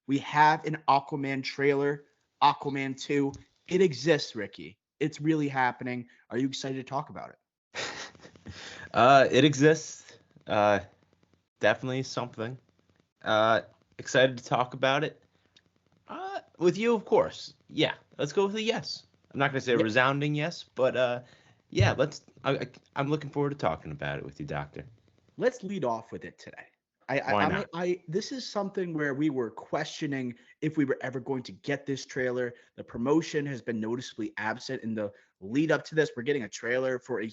We have an Aquaman trailer, Aquaman 2. It exists, Ricky. It's really happening. Are you excited to talk about it? It exists. Uh, Definitely something. Uh, Excited to talk about it. With you, of course. Yeah, let's go with a yes. I'm not gonna say a Yeah, resounding yes, but yeah, let's. I'm looking forward to talking about it with you, Doctor. let's lead off with it today. I, I, Why I, may- not? I, this is something where we were questioning if we were ever going to get this trailer. The promotion has been noticeably absent in the lead up to this. We're getting a trailer for a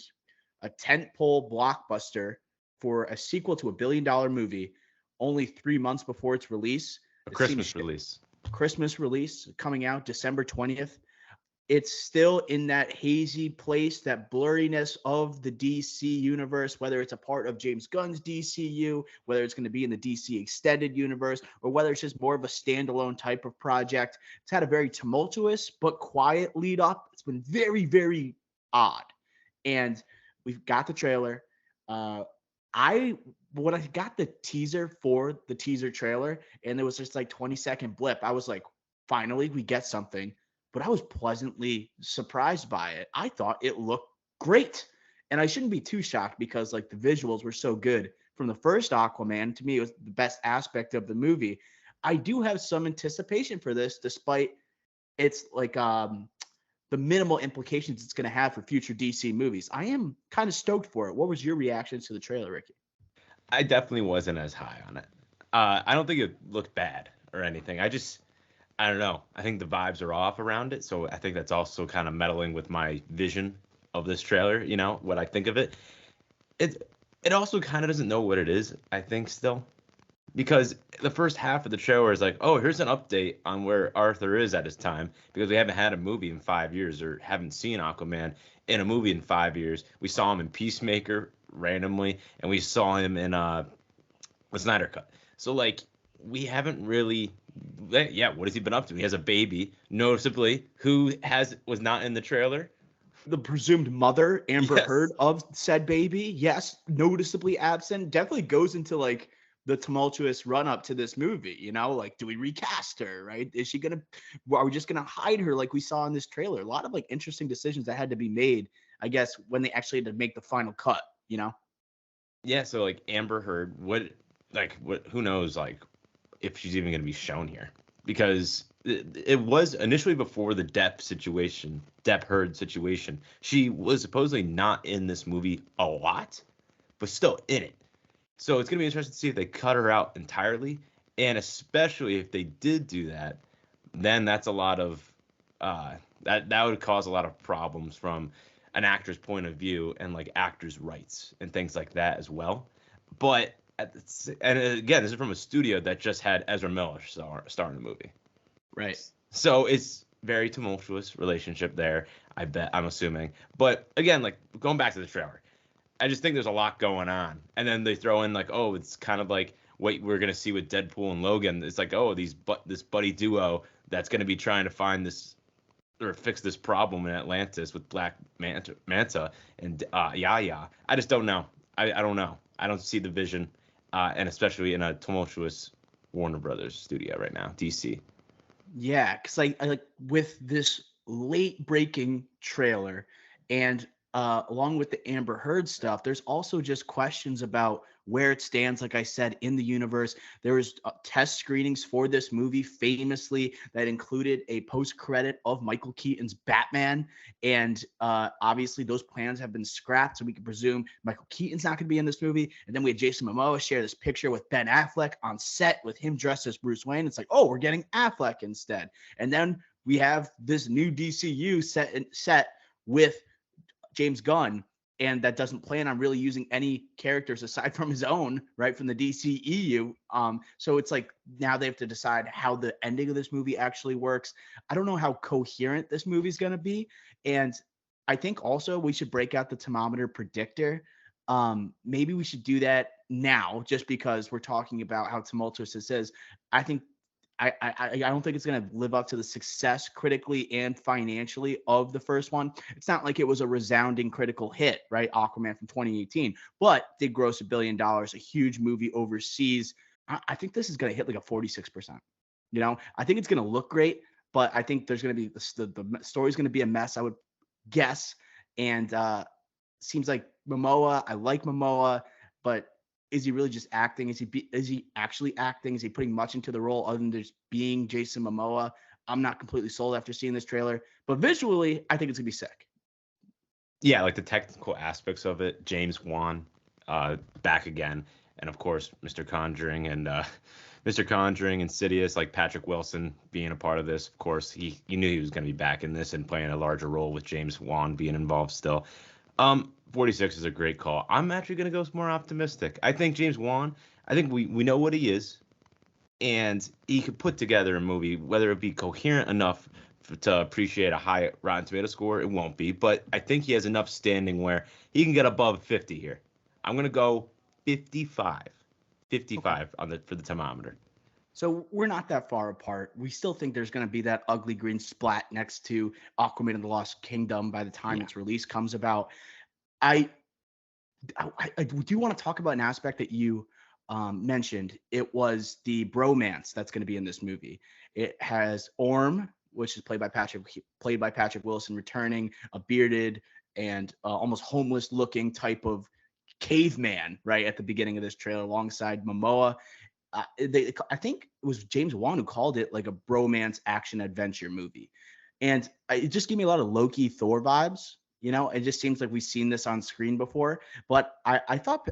tentpole blockbuster for a sequel to $1 billion movie only 3 months before its release. A It seems Christmas release. Christmas release coming out December 20th. It's still in that hazy place, that blurriness of the DC universe, whether it's a part of James Gunn's DCU, whether it's going to be in the DC extended universe, or whether it's just more of a standalone type of project. It's had a very tumultuous but quiet lead up. It's been very, very odd. And we've got the trailer. Uh, I when I got the teaser for the teaser trailer, and there was just like 20-second blip, I was like, finally, we get something. But I was pleasantly surprised by it. I thought it looked great. And I shouldn't be too shocked because like the visuals were so good from the first Aquaman. To me, it was the best aspect of the movie. I do have some anticipation for this, despite its like the minimal implications it's going to have for future DC movies. I am kind of stoked for it. What was your reaction to the trailer, Ricky? I definitely wasn't as high on it. I don't think it looked bad or anything. I don't know. I think the vibes are off around it, so I think that's also kind of meddling with my vision of this trailer. You know what I think of it. It also kind of doesn't know what it is. I think still because the first half of the trailer is like, oh, here's an update on where Arthur is at his time because we haven't had a movie in 5 years or haven't seen Aquaman in a movie in 5 years. We saw him in Peacemaker randomly, and we saw him in the Snyder Cut. So like we haven't really yeah, what has he been up to? He has a baby, noticeably, who has was not in the trailer. The presumed mother, Amber Heard, Yes. of said baby, yes, noticeably absent. Definitely goes into like the tumultuous run up to this movie. Like, do we recast her? Right? Is she gonna? Are we just gonna hide her like we saw in this trailer? A lot of like interesting decisions that had to be made, I guess, when they actually had to make the final cut. Yeah, so like Amber Heard, what who knows like if she's even going to be shown here because it was initially before the Depp Heard situation. She was supposedly not in this movie a lot, but still in it. So it's going to be interesting to see if they cut her out entirely, and especially if they did do that, then that's a lot of that would cause a lot of problems from an actor's point of view and like actors' rights and things like that as well. But and again, this is from a studio that just had Ezra Miller star in the movie, Right. so it's very tumultuous relationship there. I bet I'm assuming, but again, like going back to the trailer, I just think there's a lot going on, and then they throw in like, oh, it's kind of like what we're gonna see with Deadpool and Logan. It's like, oh, this buddy duo that's gonna be trying to find this or fix this problem in Atlantis with Black Manta and Yaya. I just don't know. I don't know. I don't see the vision, and especially in a tumultuous Warner Brothers studio right now, DC. Yeah, because I like with this late breaking trailer and along with the Amber Heard stuff, there's also just questions about where it stands. Like I said, in the universe, there was test screenings for this movie, famously that included a post credit of Michael Keaton's Batman, and obviously those plans have been scrapped, so we can presume Michael Keaton's not going to be in this movie. And then we had Jason Momoa share this picture with Ben Affleck on set with him dressed as Bruce Wayne. It's like, oh, we're getting Affleck instead. And then we have this new DCU set with James Gunn, and that doesn't plan on really using any characters aside from his own, right, from the DCEU. So it's like now they have to decide how the ending of this movie actually works. I don't know how coherent this movie is going to be, and I think also we should break out the thermometer predictor. Maybe we should do that now, just because we're talking about how tumultuous this is. I think I don't think it's going to live up to the success critically and financially of the first one. It's not like it was a resounding critical hit, right? Aquaman from 2018, but did gross $1 billion, a huge movie overseas. I think this is going to hit like a 46%. You know, I think it's going to look great, but I think there's going to be the story's going to be a mess, I would guess. And seems like Momoa, I like Momoa, but is he really just acting? Is he actually acting? Is he putting much into the role other than just being Jason Momoa? I'm not completely sold after seeing this trailer, but visually, I think it's gonna be sick. Yeah, like the technical aspects of it. James Wan, back again, and of course Mr. Conjuring and Mr. Conjuring, Insidious, like Patrick Wilson being a part of this. Of course, he knew he was going to be back in this and playing a larger role with James Wan being involved still. 46 is a great call. I'm actually going to go more optimistic. I think James Wan. I think we know what he is, and he could put together a movie, whether it be coherent enough to appreciate a high Rotten Tomato score. It won't be, but I think he has enough standing where he can get above 50 here. I'm gonna go 55, Okay. 55 on the for the thermometer. So we're not that far apart. We still think there's going to be that ugly green splat next to Aquaman and the Lost Kingdom by the time Yeah. its release comes about. I I do want to talk about an aspect that you mentioned. It was the bromance that's going to be in this movie. It has Orm, which is played by Patrick Wilson, returning, a bearded and almost homeless looking type of caveman right at the beginning of this trailer, alongside Momoa. I think it was James Wan who called it like a bromance action adventure movie, and it just gave me a lot of Loki Thor vibes. You know, it just seems like we've seen this on screen before. But I thought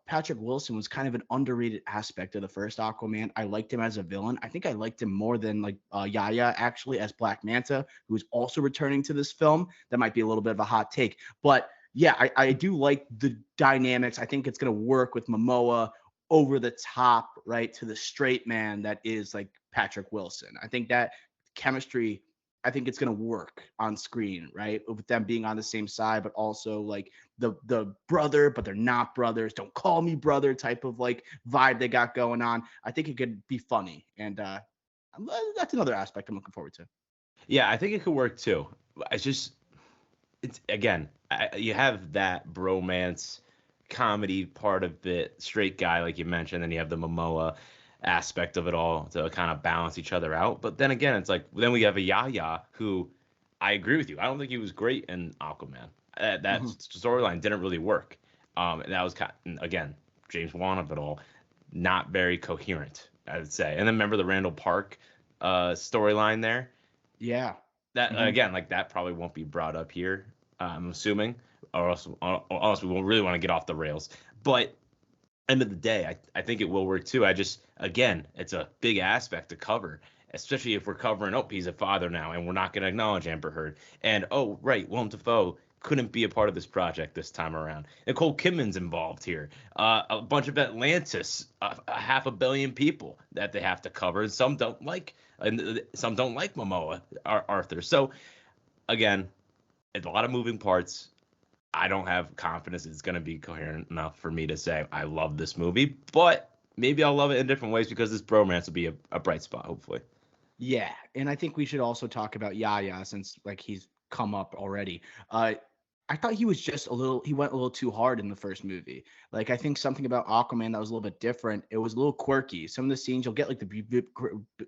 Patrick Wilson was kind of an underrated aspect of the first Aquaman. I liked him as a villain. I think I liked him more than like Yaya actually as Black Manta, who is also returning to this film. That might be a little bit of a hot take, but yeah, I do like the dynamics. I think it's going to work with Momoa over the top, right, to the straight man that is like Patrick Wilson. I think that chemistry, I think it's going to work on screen, right, with them being on the same side, but also like the brother, but they're not brothers. Don't call me brother type of like vibe they got going on. I think it could be funny, and that's another aspect I'm looking forward to. Yeah, I think it could work too. It's just it's again, you have that bromance comedy part of it, straight guy like you mentioned, then you have the Momoa aspect of it all to kind of balance each other out. But then again, it's like then we have a Yaya who I agree with you. I don't think he was great in Aquaman. That Mhm. storyline didn't really work. And that was kind again James Wan of it all, not very coherent, I would say. And then remember the Randall Park storyline there Yeah. that Hmm. again, like that probably won't be brought up here. I'm assuming, or else we won't really want to get off the rails. But end of the day, I think it will work too. I just again, it's a big aspect to cover, especially if we're covering. Oh, he's a father now, and we're not going to acknowledge Amber Heard. And oh, right, Willem Dafoe couldn't be a part of this project this time around. Nicole Kidman's involved here. A bunch of Atlantis, a half a billion people that they have to cover, and some don't like, and some don't like Momoa Arthur. So again, it's a lot of moving parts. I don't have confidence it's going to be coherent enough for me to say I love this movie, but maybe I'll love it in different ways because this bromance will be a bright spot, hopefully. Yeah, and I think we should also talk about Yaya since like he's come up already. Uh, I thought he was just he went a little too hard in the first movie. Like I think something about Aquaman that was a little bit different. It was a little quirky. Some of the scenes you'll get like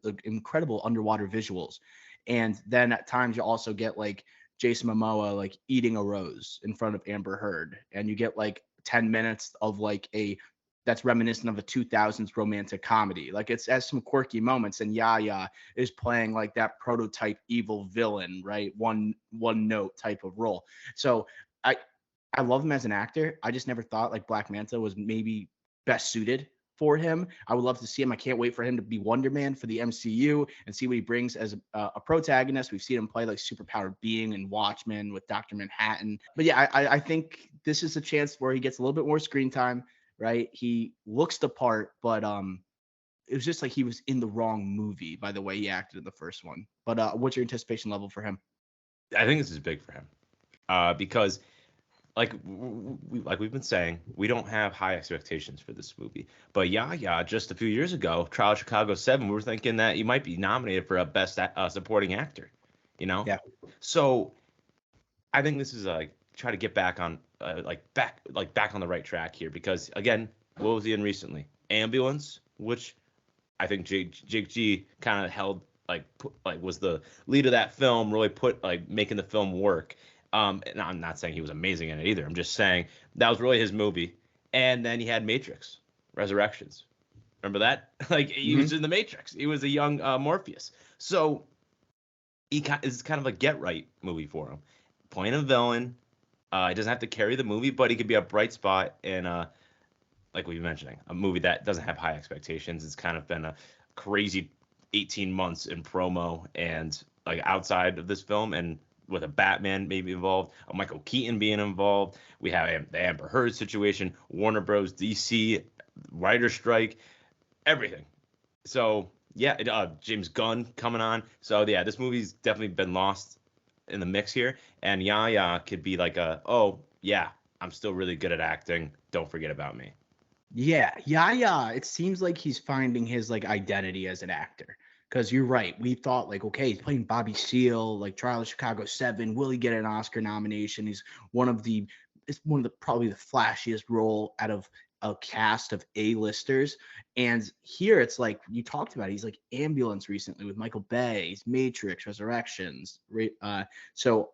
like, incredible underwater visuals, and then at times you also get like Jason Momoa like eating a rose in front of Amber Heard, and you get like 10 minutes of like a that's reminiscent of a 2000s romantic comedy. Like it's has some quirky moments, and Yaya is playing like that prototype evil villain, right? One note type of role. So I I love him as an actor. I just never thought like Black Manta was maybe best suited for him. I would love to see him. I can't wait for him to be Wonder Man for the MCU and see what he brings as a protagonist. We've seen him play like superpowered being and Watchmen with Dr. Manhattan. But yeah, I think this is a chance where he gets a little bit more screen time, right? He looks the part, but it was just like he was in the wrong movie by the way he acted in the first one. But what's your anticipation level for him? I think this is big for him because, like like we've been saying, we don't have high expectations for this movie. But yeah, just a few years ago, Trial of Chicago 7, we were thinking that he might be nominated for a Best Supporting Actor. You know, Yeah. so I think this is like try to get back on back on the right track here because again, what was he in recently? Ambulance, which I think Jake G kind of held was the lead of that film, really put making the film work. And I'm not saying he was amazing in it either. I'm just saying that was really his movie. And then he had Matrix Resurrections. Remember that? Like he was in the Matrix. He was a young Morpheus. So it's kind of a get right movie for him. Playing a villain. He doesn't have to carry the movie, but he could be a bright spot in like we were mentioning, a movie that doesn't have high expectations. It's kind of been a crazy 18 months in promo and like outside of this film, and with a Batman maybe involved, a Michael Keaton being involved. We have the Amber Heard situation, Warner Bros, DC, writer strike, everything. So yeah, James Gunn coming on. So yeah, this movie's definitely been lost in the mix here, and Yaya could be like oh yeah, I'm still really good at acting. Don't forget about me. Yeah. It seems like he's finding his like identity as an actor. Because you're right. We thought like, okay, he's playing Bobby Seale, like Trial of Chicago 7. Will he get an Oscar nomination? It's one of the probably the flashiest role out of a cast of A-listers. And here it's like you talked about, he's like Ambulance recently with Michael Bay, he's Matrix, Resurrections. So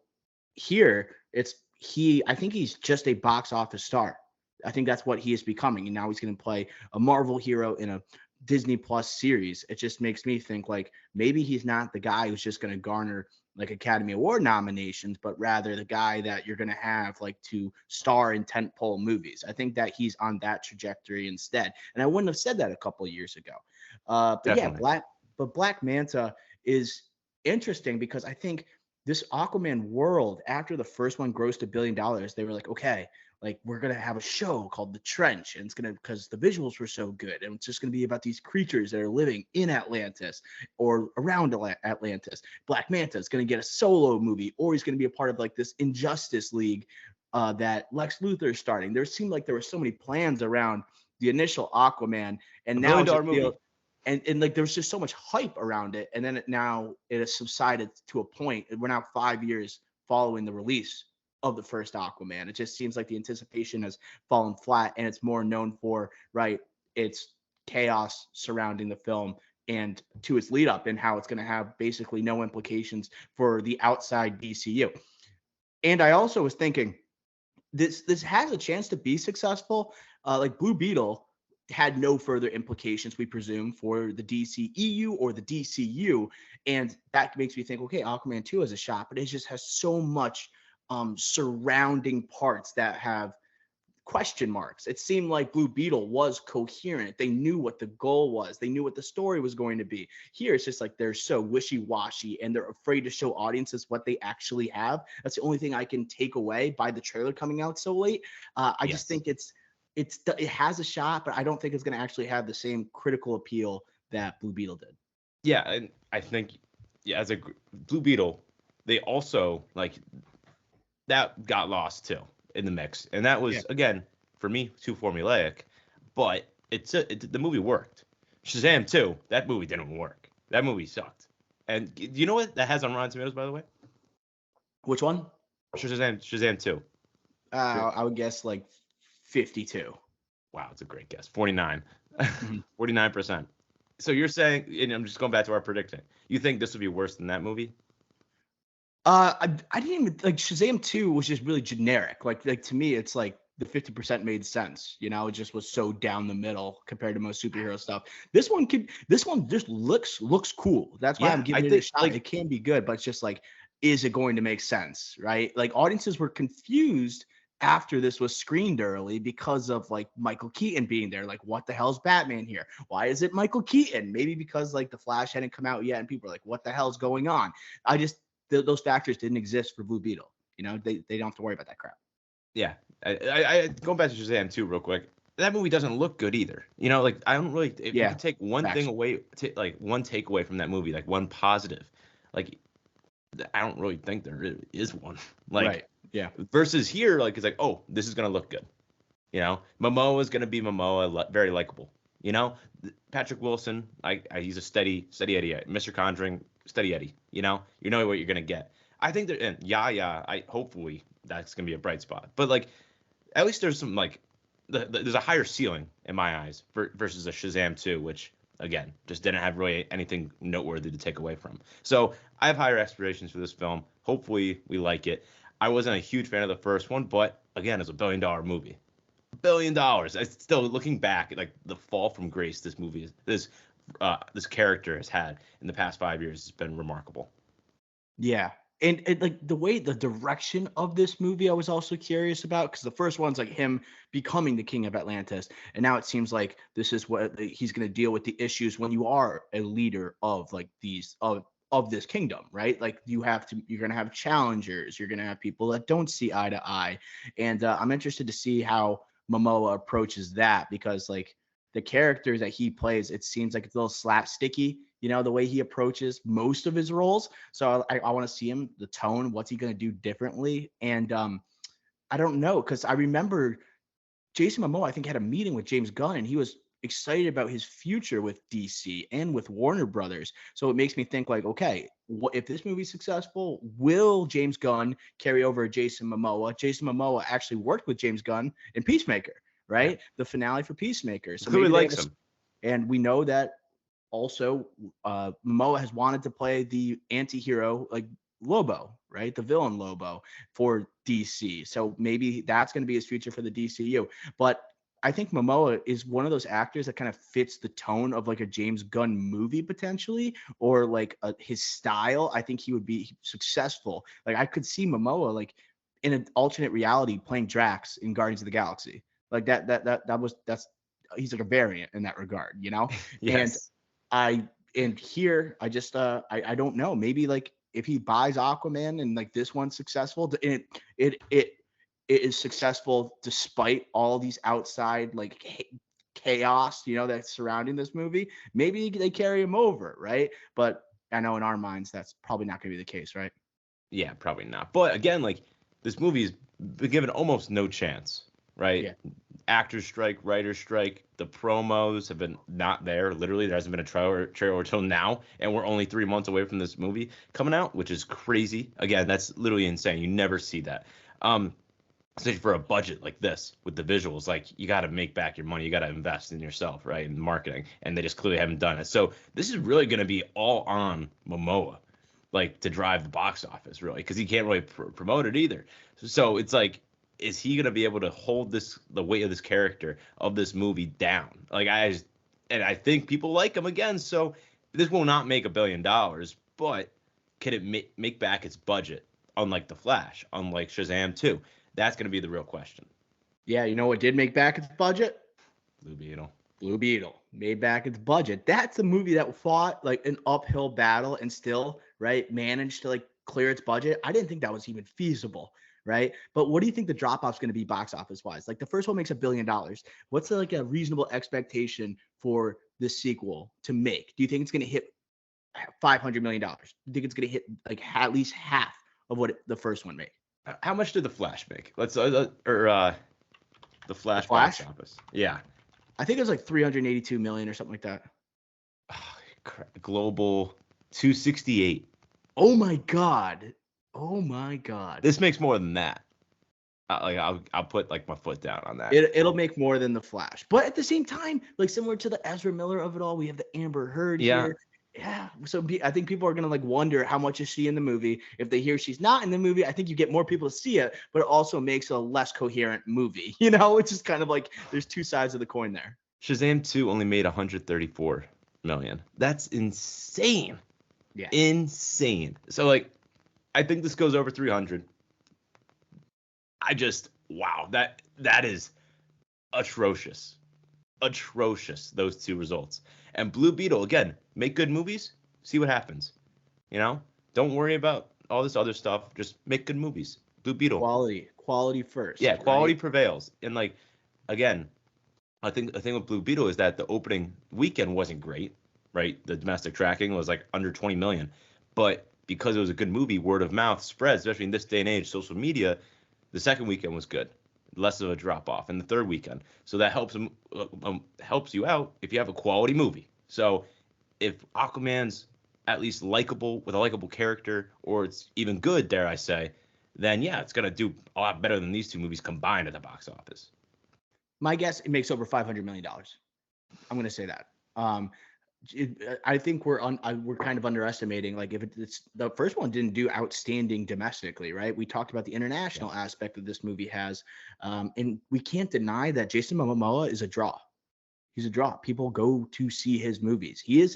here I think he's just a box office star. I think that's what he is becoming. And now he's going to play a Marvel hero in a Disney Plus series. It just makes me think like maybe he's not the guy who's just going to garner like Academy Award nominations, but rather the guy that you're going to have like to star in tentpole movies. I think that he's on that trajectory instead. And I wouldn't have said that a couple of years ago. But Definitely. yeah, Black Manta is interesting because I think this Aquaman world, after the first one grossed $1 billion, they were like, okay, like we're gonna have a show called The Trench, and it's gonna because the visuals were so good, and it's just gonna be about these creatures that are living in Atlantis or around Atlantis. Black Manta is gonna get a solo movie, or he's gonna be a part of like this Injustice League that Lex Luthor is starting. There seemed like there were so many plans around the initial Aquaman, and $1 now billion movie. And like there was just so much hype around it, and then it has subsided to a point. We're now 5 years following the release of the first Aquaman. It just seems like the anticipation has fallen flat, and it's more known for it's chaos surrounding the film and to its lead up, and how it's going to have basically no implications for the outside DCU. And I also was thinking this has a chance to be successful. Like Blue Beetle had no further implications, we presume, for the DCEU or the DCU. And that makes me think, okay, Aquaman 2 has a shot, but it just has so much surrounding parts that have question marks. It seemed like Blue Beetle was coherent. They knew what the goal was. They knew what the story was going to be. Here, it's just like they're so wishy-washy, and they're afraid to show audiences what they actually have. That's the only thing I can take away by the trailer coming out so late. I just think it has a shot, but I don't think it's going to actually have the same critical appeal that Blue Beetle did. Yeah, and I think as a Blue Beetle, they also that got lost too in the mix, and that was again for me too formulaic, but the movie worked. Shazam 2, that movie didn't work. That movie sucked. And do you know what that has on Rotten Tomatoes, by the way? Which one? Shazam 2. I would guess like 52. Wow, it's a great guess. 49. Mm-hmm. 49%. So you're saying, and I'm just going back to our predicting, you think this would be worse than that movie? I didn't even like Shazam 2 was just really generic. Like to me, it's like the 50% made sense. You know, it just was so down the middle compared to most superhero stuff. This one just looks cool. That's why I'm giving it a shot. It can be good, but it's just like, is it going to make sense? Right? Like audiences were confused after this was screened early because of like Michael Keaton being there. Like, what the hell's Batman here? Why is it Michael Keaton? Maybe because like the Flash hadn't come out yet and people are like, what the hell's going on? Those factors didn't exist for Blue Beetle. You know, they don't have to worry about that crap. Yeah. I going back to Shazam 2 real quick. That movie doesn't look good either. You know, like I don't really if you could take one thing away, one takeaway from that movie, like one positive, like I don't really think there really is one. Like right. Yeah. Versus here, like it's like, oh, this is gonna look good. You know, Momoa is gonna be Momoa, very likable. You know, Patrick Wilson, he's a steady Eddie. Mr. Conjuring, steady Eddie. You know what you're gonna get. I think that, and hopefully that's gonna be a bright spot. But like, at least there's some like, there's a higher ceiling in my eyes versus a Shazam 2, which Again, just didn't have really anything noteworthy to take away from. So I have higher expectations for this film. Hopefully we like it. I wasn't a huge fan of the first one, but again, it's $1 billion movie. $1 billion. I still looking back, like the fall from grace this movie is this character has had in the past 5 years has been remarkable. Yeah. And like the direction of this movie, I was also curious about, because the first one's like him becoming the king of Atlantis, and now it seems like this is what he's going to deal with, the issues when you are a leader of like these of this kingdom, right? Like you're going to have challengers, you're going to have people that don't see eye to eye, and I'm interested to see how Momoa approaches that, because like the character that he plays, it seems like it's a little slapsticky, the way he approaches most of his roles. So I want to see him, the tone, what's he going to do differently. And I don't know, because I remember Jason Momoa, I think, had a meeting with James Gunn, and he was excited about his future with DC and with Warner Brothers. So it makes me think like, okay, if this movie's successful, will James Gunn carry over Jason Momoa? Jason Momoa actually worked with James Gunn in Peacemaker, right? Yeah. The finale for Peacemaker. So Clearly maybe likes him. and we know that also Momoa has wanted to play the anti-hero, like Lobo, right? The villain Lobo for DC. So maybe that's going to be his future for the DCU. But I think Momoa is one of those actors that kind of fits the tone of like a James Gunn movie potentially, or like his style. I think he would be successful. Like I could see Momoa like in an alternate reality playing Drax in Guardians of the Galaxy. Like that's he's like a variant in that regard, And Yes. here I just I don't know. Maybe like if he buys Aquaman and like this one's successful, it is successful despite all these outside like chaos, that's surrounding this movie. Maybe they carry him over, right? But I know in our minds that's probably not going to be the case, right? Yeah, probably not. But again, like this movie's been given almost no chance, right? Yeah. Actors strike, writers strike. The promos have been not there. Literally, there hasn't been a trailer until now, and we're only 3 months away from this movie coming out, which is crazy. Again, that's literally insane. You never see that. Especially for a budget like this with the visuals, like you got to make back your money. You got to invest in yourself, right? In marketing, and they just clearly haven't done it. So this is really going to be all on Momoa, like to drive the box office, really, because he can't really promote it either. So it's like, is he gonna be able to hold the weight of this character of this movie down? Like and I think people like him again. So this will not make $1 billion, but can it make back its budget? Unlike the Flash, unlike Shazam 2, that's gonna be the real question. Yeah, you know what did make back its budget? Blue Beetle. Blue Beetle made back its budget. That's a movie that fought like an uphill battle and still, right, managed to like clear its budget. I didn't think that was even feasible, right? But what do you think the drop off's going to be box office wise? Like the first one makes $1 billion. What's like a reasonable expectation for the sequel to make? Do you think it's going to hit $500 million? Do you think it's going to hit like at least half of what the first one made? How much did the Flash make? Let's the The Flash box Flash? office. Yeah. I think it was like 382 million or something like that. Global 268. Oh my god. Oh my god. This makes more than that. Like I'll put like my foot down on that. It'll make more than the Flash, but at the same time, like similar to the Ezra Miller of it all, we have the Amber Heard Yeah. here. Yeah, so I think people are gonna like wonder how much is she in the movie. If they hear she's not in the movie, I think you get more people to see it, but it also makes a less coherent movie. It's just kind of like there's two sides of the coin there. Shazam 2 only made 134 million. That's insane. Yeah. Insane. So like I think this goes over 300. Wow, that is atrocious. Atrocious, those two results. And Blue Beetle, again, make good movies, see what happens. Don't worry about all this other stuff. Just make good movies. Blue Beetle. Quality first. Yeah, quality right? prevails. And like, again, I think the thing with Blue Beetle is that the opening weekend wasn't great, right? The domestic tracking was like under 20 million. But because it was a good movie, word of mouth spread, especially in this day and age, social media, the second weekend was good. Less of a drop off, and the third weekend. So that helps you out if you have a quality movie. So if Aquaman's at least likable with a likable character, or it's even good, dare I say, then yeah, it's gonna do a lot better than these two movies combined at the box office. My guess, it makes over $500 million. I'm gonna say that. I think we're kind of underestimating. Like if it's the first one didn't do outstanding domestically, right? We talked about the international aspect that this movie has, and we can't deny that Jason Momoa is a draw. He's a draw. People go to see his movies. He is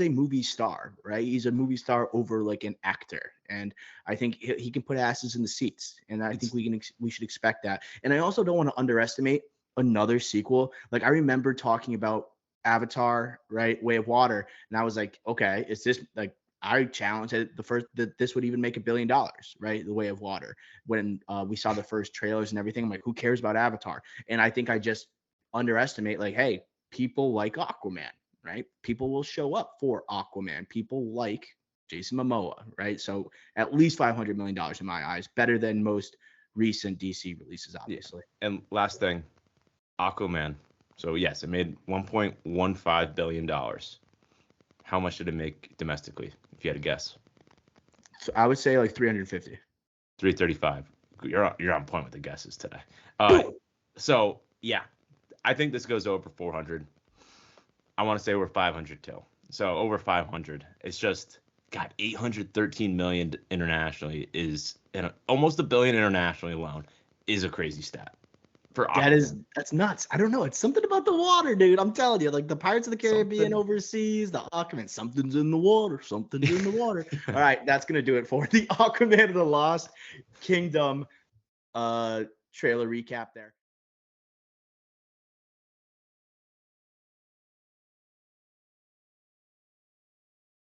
a movie star, right? He's a movie star over like an actor, and I think he can put asses in the seats, and I think we should expect that. And I also don't want to underestimate another sequel. Like I remember talking about Avatar, right? Way of Water, and I was like, okay, is this like I challenged it the first that this would even make $1 billion, right? The Way of Water. When we saw the first trailers and everything, I'm like, who cares about Avatar? And I think I just underestimate like, hey, people like Aquaman, right? People will show up for Aquaman. People like Jason Momoa, right? So at least $500 million in my eyes, better than most recent DC releases, obviously. Yeah. And last thing, Aquaman. So yes, it made $1.15 billion. How much did it make domestically, if you had to guess? So I would say like 350. 335. You're on point with the guesses today. So yeah, I think this goes over 400. I want to say we're 500 too. So over 500. It's just God, 813 million internationally is and almost $1 billion internationally alone is a crazy stat. That's nuts. I don't know. It's something about the water, dude. I'm telling you, like the Pirates of the Caribbean overseas, the Aquaman, something's in the water. Something's in the water. All right, that's gonna do it for the Aquaman of the Lost Kingdom trailer recap there.